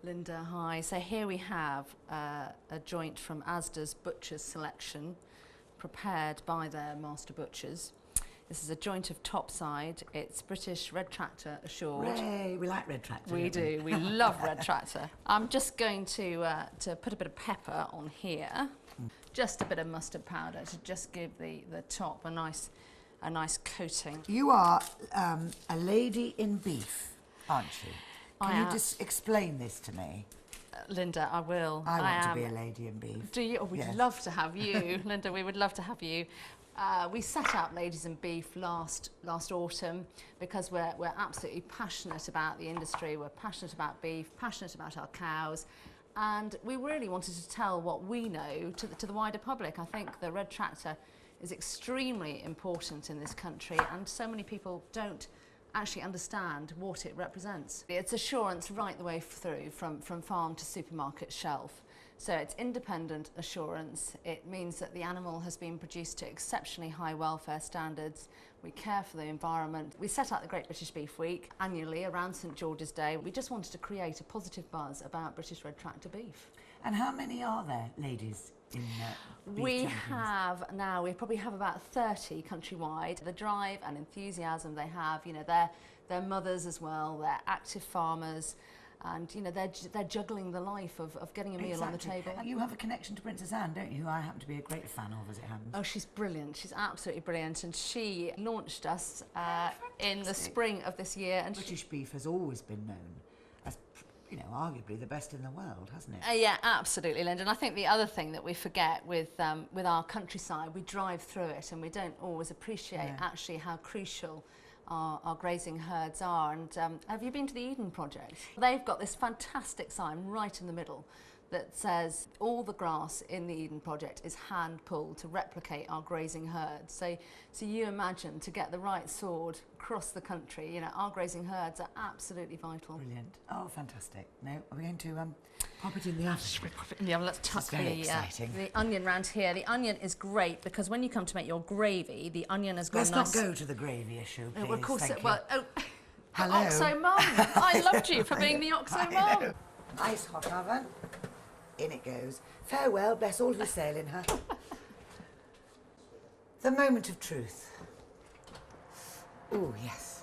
Linda, hi. So here we have a joint from Asda's Butcher's Selection, prepared by their master butchers. This is a joint of topside. It's British Red Tractor assured. Hooray, we like Red Tractor. We do. We love Red Tractor. I'm just going to put a bit of pepper on here, just a bit of mustard powder to just give the top a nice coating. You are a lady in beef, aren't you? Can you just explain this to me? Linda, I will. I want to be a lady in beef. Do you? Oh, we'd love to have you. Linda, we would love to have you. We set up Ladies in Beef last autumn because we're absolutely passionate about the industry. We're passionate about beef, passionate about our cows, and we really wanted to tell what we know to the wider public. I think the Red Tractor is extremely important in this country, and so many people don't actually understand what it represents. It's assurance right the way through, from farm to supermarket shelf. So it's independent assurance. It means that the animal has been produced to exceptionally high welfare standards. We care for the environment. We set out the Great British Beef Week annually around St George's Day. We just wanted to create a positive buzz about British Red Tractor beef. And how many are there, ladies, in beef we champions? have now, we probably have about 30 countrywide. The drive and enthusiasm they have, you know, they're mothers as well, they're active farmers, and you know they're juggling the life of getting a meal on the table. And you have a connection to Princess Anne, don't you? Who I happen to be a great fan of, as it happens. Oh, she's brilliant. She's absolutely brilliant, and she launched us in the spring of this year. And British beef has always been known as, you know, arguably the best in the world, hasn't it? Yeah, absolutely, Linda. And I think the other thing that we forget with our countryside, we drive through it and we don't always appreciate actually how crucial our grazing herds are. And have you been to the Eden Project? They've got this fantastic sign right in the middle that says all the grass in the Eden Project is hand pulled to replicate our grazing herds. So you imagine, to get the right sword across the country, you know, our grazing herds are absolutely vital. Brilliant. Oh, fantastic. Now, are we going to pop it in the oven? Should we pop it in the oven? Let's tuck the onion round here. The onion is great because when you come to make your gravy, the onion has got Let's nice... not go to the gravy issue, please. Of course, Thank you. well, Hello. Oxo Mum. I loved you for being the Oxo Mum. Nice hot oven. In it goes. Farewell, bless all who sail in her. The moment of truth. Oh, yes.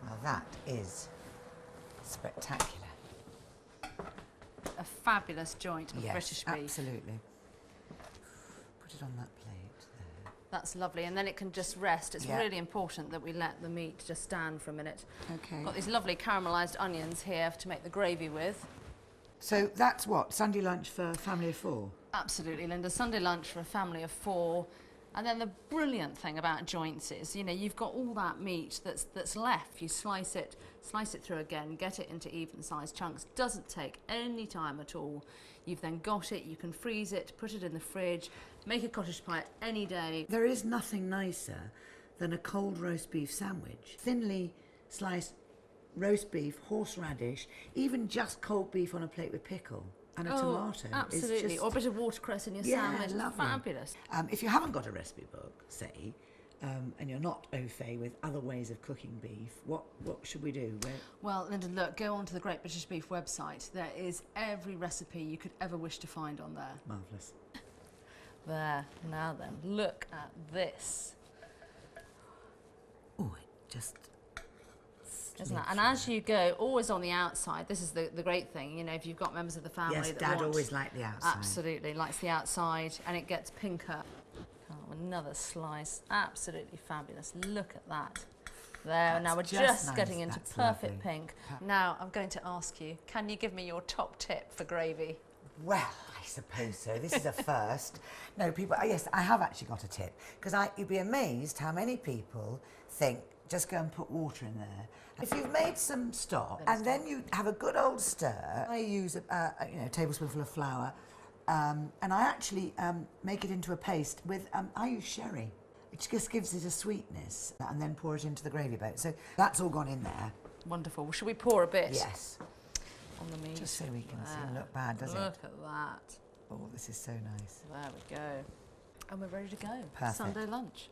Now that is spectacular. A fabulous joint of British beef. Absolutely. Put it on that plate there. That's lovely, and then it can just rest. It's really important that we let the meat just stand for a minute. Okay. Got these lovely caramelised onions here to make the gravy with. So that's what, Sunday lunch for a family of 4? Absolutely, Linda. Sunday lunch for a family of 4. And then the brilliant thing about joints is, you know, you've got all that meat that's left. You slice it through again, get it into even-sized chunks. Doesn't take any time at all. You've then got it. You can freeze it, put it in the fridge, make a cottage pie any day. There is nothing nicer than a cold roast beef sandwich. Thinly sliced roast beef, horseradish, even just cold beef on a plate with pickle and a tomato. Absolutely, or a bit of watercress in your sandwich. Lovely. Fabulous. If you haven't got a recipe book, say, and you're not au fait with other ways of cooking beef, what should we do? Well, Linda, look, go onto the Great British Beef website. There is every recipe you could ever wish to find on there. Marvellous. There, now then, look at this. Oh, it just... Isn't it? And as you go, always on the outside, this is the great thing, you know, if you've got members of the family yes, that Dad always liked the outside. Absolutely, likes the outside, and it gets pinker. Oh, another slice, absolutely fabulous. Look at that. There, now we're just nice. getting into That's perfect lovely. pink. Now, I'm going to ask you, can you give me your top tip for gravy? Well, I suppose so. This is a first. No, people, yes, I have actually got a tip, because you'd be amazed how many people think, just go and put water in there. If you've made some stock and then you have a good old stir, I use a tablespoonful of flour, and I actually make it into a paste with, I use sherry, which just gives it a sweetness, and then pour it into the gravy boat. So that's all gone in there. Wonderful. Well, should we pour a bit? Yes. On the meat. Just so we can see it look bad, does it? Look at that. Oh, this is so nice. There we go. And we're ready to go. Perfect. Sunday lunch.